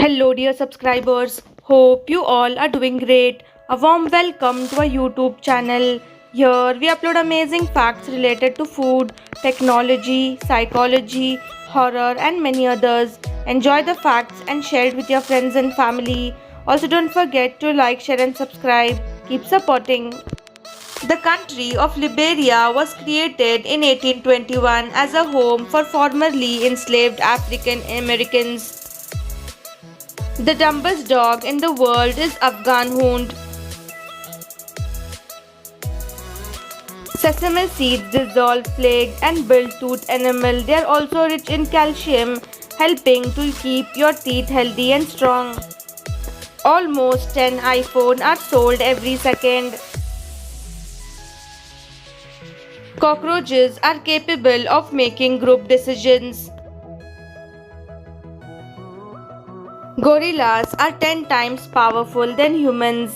Hello, dear subscribers. Hope you all are doing great. A warm welcome to our YouTube channel. Here we upload amazing facts related to food, technology, psychology, horror, and many others. Enjoy the facts and share it with your friends and family. Also, don't forget to like, share, and subscribe. Keep supporting. The country of Liberia was created in 1821 as a home for formerly enslaved African Americans. The dumbest dog in the world is Afghan Hound. Sesame seeds dissolve plague and build tooth enamel. They are also rich in calcium, helping to keep your teeth healthy and strong. Almost 10 iPhones are sold every second. Cockroaches are capable of making group decisions. Gorillas are 10 times powerful than humans.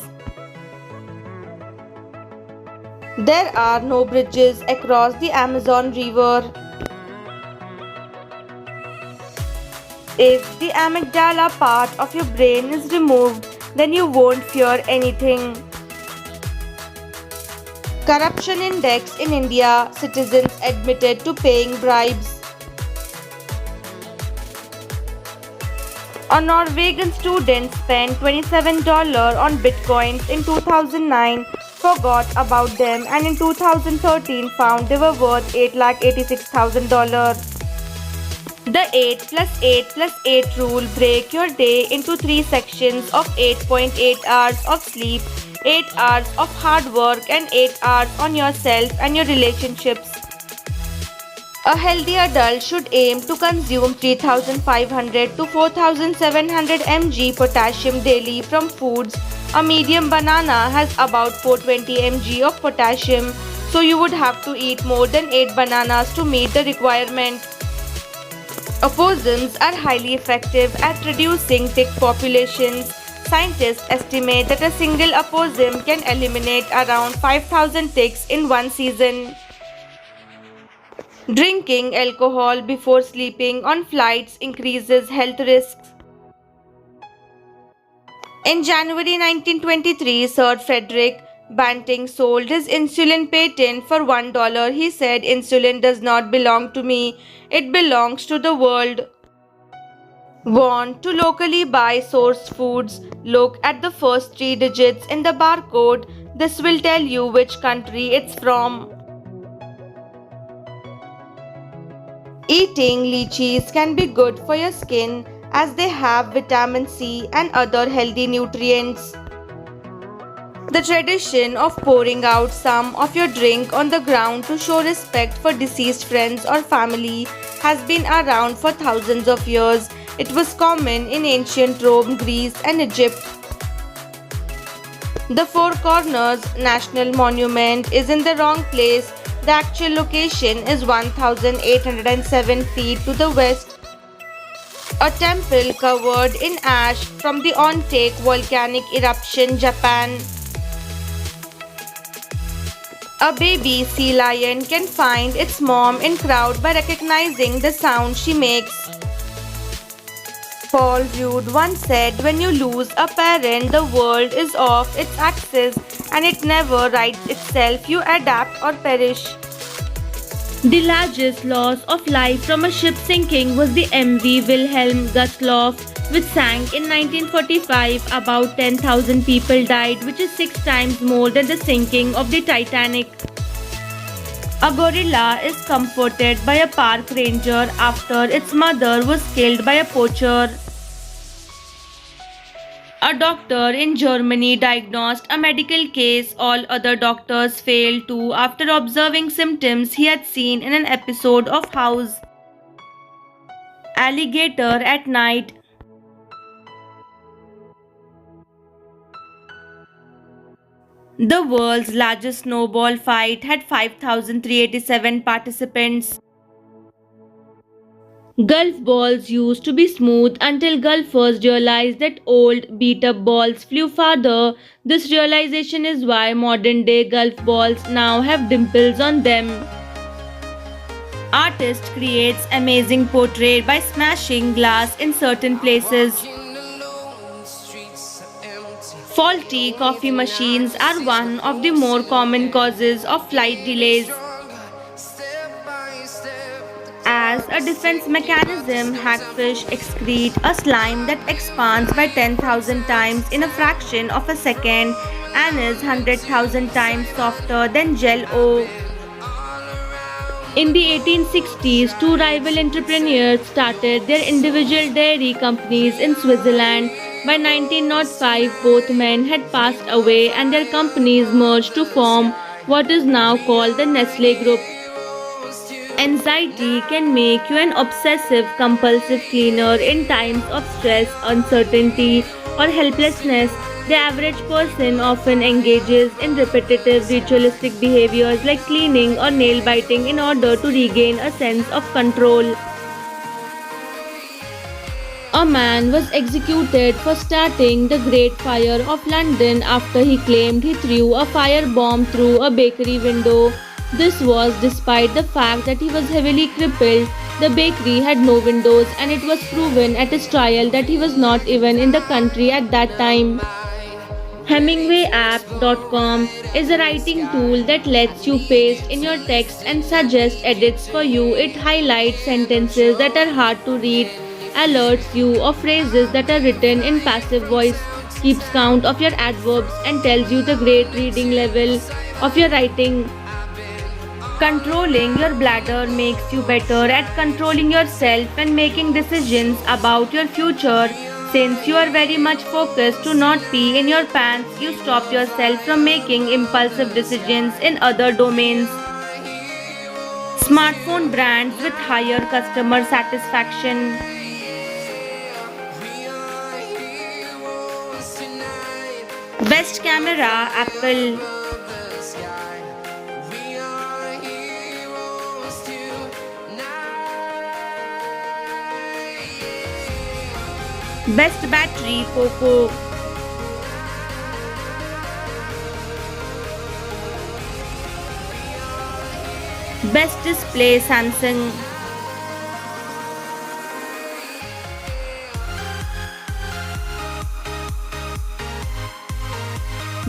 There are no bridges across the Amazon River. If the amygdala part of your brain is removed, then you won't fear anything. Corruption index in India, citizens admitted to paying bribes. A Norwegian student spent $27 on bitcoins in 2009, forgot about them, and in 2013 found they were worth $886,000. The 8 plus 8 plus 8 rule: break your day into 3 sections of 8.8 hours of sleep, 8 hours of hard work, and 8 hours on yourself and your relationships. A healthy adult should aim to consume 3,500 to 4,700 mg potassium daily from foods. A medium banana has about 420 mg of potassium, so you would have to eat more than 8 bananas to meet the requirement. Opossums are highly effective at reducing tick populations. Scientists estimate that a single opossum can eliminate around 5,000 ticks in one season. Drinking alcohol before sleeping on flights increases health risks. In January 1923, Sir Frederick Banting sold his insulin patent for $1. He said, "Insulin does not belong to me, it belongs to the world." Want to locally buy sourced foods? Look at the first 3 digits in the barcode. This will tell you which country it's from. Eating lychees can be good for your skin as they have vitamin C and other healthy nutrients. The tradition of pouring out some of your drink on the ground to show respect for deceased friends or family has been around for thousands of years. It was common in ancient Rome, Greece, and Egypt. The Four Corners National Monument is in the wrong place. The actual location is 1,807 feet to the west. A temple covered in ash from the Ontek volcanic eruption, Japan. A baby sea lion can find its mom in crowd by recognizing the sound she makes. Paul Rudd once said, "When you lose a parent, the world is off its axis and it never rights itself. You adapt or perish." The largest loss of life from a ship sinking was the MV Wilhelm Gustloff, which sank in 1945. About 10,000 people died, which is 6 times more than the sinking of the Titanic. A gorilla is comforted by a park ranger after its mother was killed by a poacher. A doctor in Germany diagnosed a medical case all other doctors failed to after observing symptoms he had seen in an episode of House. Alligator at night. The world's largest snowball fight had 5,387 participants. Golf balls used to be smooth until golfers realized that old, beat-up balls flew farther. This realization is why modern-day golf balls now have dimples on them. Artist creates amazing portrait by smashing glass in certain places. Faulty coffee machines are one of the more common causes of flight delays. As a defense mechanism, hagfish excrete a slime that expands by 10,000 times in a fraction of a second and is 100,000 times softer than Jell-O. In the 1860s, two rival entrepreneurs started their individual dairy companies in Switzerland. By 1905, both men had passed away and their companies merged to form what is now called the Nestle Group. Anxiety can make you an obsessive compulsive cleaner in times of stress, uncertainty, or helplessness. The average person often engages in repetitive ritualistic behaviors like cleaning or nail biting in order to regain a sense of control. A man was executed for starting the Great Fire of London after he claimed he threw a firebomb through a bakery window. This was despite the fact that he was heavily crippled. The bakery had no windows, and it was proven at his trial that he was not even in the country at that time. HemingwayApp.com is a writing tool that lets you paste in your text and suggest edits for you. It highlights sentences that are hard to read, alerts you of phrases that are written in passive voice, keeps count of your adverbs, and tells you the great reading level of your writing. Controlling your bladder makes you better at controlling yourself and making decisions about your future. Since you are very much focused to not pee in your pants, you stop yourself from making impulsive decisions in other domains. Smartphone brands with higher customer satisfaction. Best camera, Apple. Best battery, Poco. Best display, Samsung.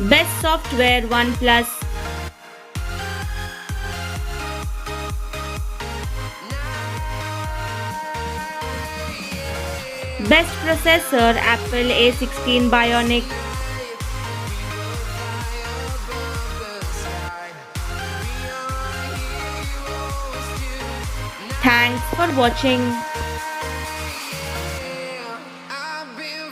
Best software, OnePlus. Best processor, Apple A16 Bionic. Thanks for watching.